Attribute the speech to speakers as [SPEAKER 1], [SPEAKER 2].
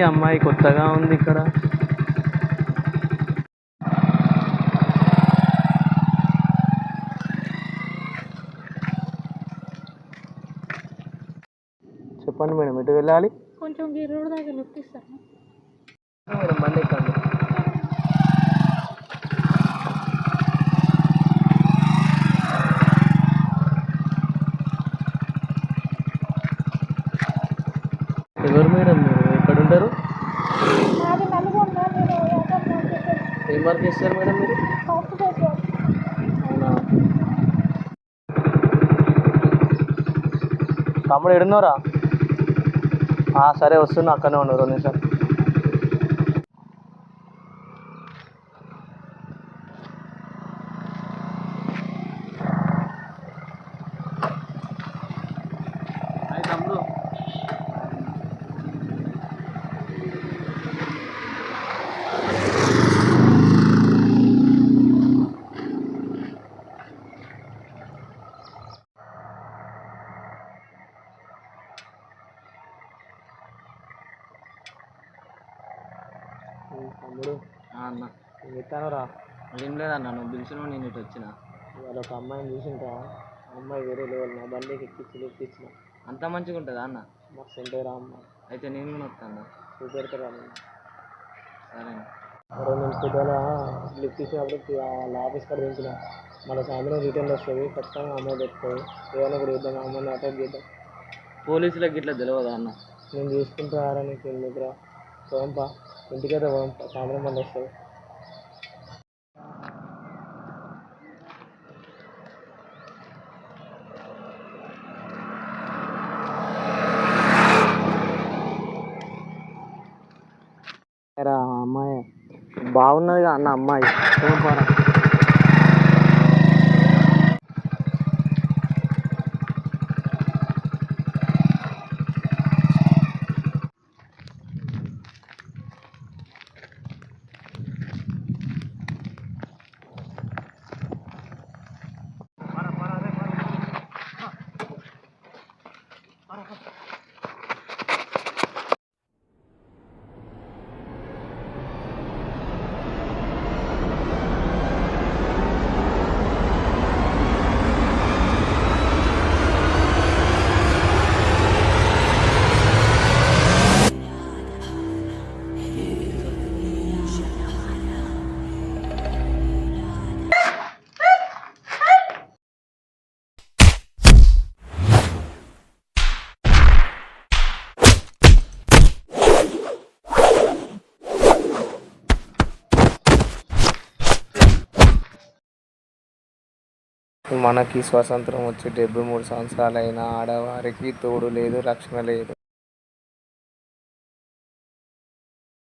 [SPEAKER 1] అమ్మాయి కొత్తగా ఉంది ఇక్కడ. చెప్పండి మేడం, ఎటు వెళ్ళాలి?
[SPEAKER 2] కొంచెం ఈ రోడ్ దగ్గర లిఫ్ట్ ఇస్తాను
[SPEAKER 1] మేడం, బండి ఎక్కండి. ఎవరు మేడం మీరు? ఎక్కడ ఉంటారు?
[SPEAKER 2] నాది నల్గొండ. నేను
[SPEAKER 1] ఏం వర్క్ చేస్తారు మేడం మీరు?
[SPEAKER 2] సాఫ్ట్వేర్
[SPEAKER 1] అవునా? తమ్ముడు ఎడున్నారా? సరే వస్తున్నా, అక్కడనే ఉండు 2 నిమిషాలు. తమ్ముడు తమ్ముడు
[SPEAKER 3] అన్న
[SPEAKER 1] నేను చెప్తాను రా.
[SPEAKER 3] ఏం లేదన్న, నువ్వు పిలిచినావు, నేను ఇటు వచ్చిన.
[SPEAKER 1] ఇవాళ ఒక అమ్మాయిని చూసింటా. అమ్మాయి వేరే లెవెల్. నా బండికి ఎక్కించిన.
[SPEAKER 3] అంత మంచిగా ఉంటుందా అన్న?
[SPEAKER 1] మస్తు ఉంటుంది రా అమ్మాయి.
[SPEAKER 3] అయితే నేను కూడా వస్తాను.
[SPEAKER 1] చూపెడతారా?
[SPEAKER 3] సరే.
[SPEAKER 1] నేను పొద్దున లిఫ్ట్ ఇచ్చినప్పుడు వాళ్ళ ఆఫీస్ కాడ దించిన. మళ్ళీ సాయంత్రం రిటర్న్ వస్తుంది. ఖచ్చితంగా అమ్మాయి పెట్టుకోవాలి. ఏదైనా కూడా ఇద్దాం, అమ్మాయిని అటాక్ చేద్దాం.
[SPEAKER 3] పోలీసులకు ఇట్లా తెలియదా అన్న?
[SPEAKER 1] నేను చూసుకుంటారా? నీకు ఎందుకురా? పోంపా, ఇంటికైతే పోంపా, సాయంత్రం మళ్ళీ వస్తుంది. అమ్మాయి బాగున్నదిగా అన్న, అమ్మాయి పోంపారా. మనకి స్వాతంత్రం వచ్చి 73 సంవత్సరాలైన ఆడవారికి తోడు లేదు, రక్షణ లేదు.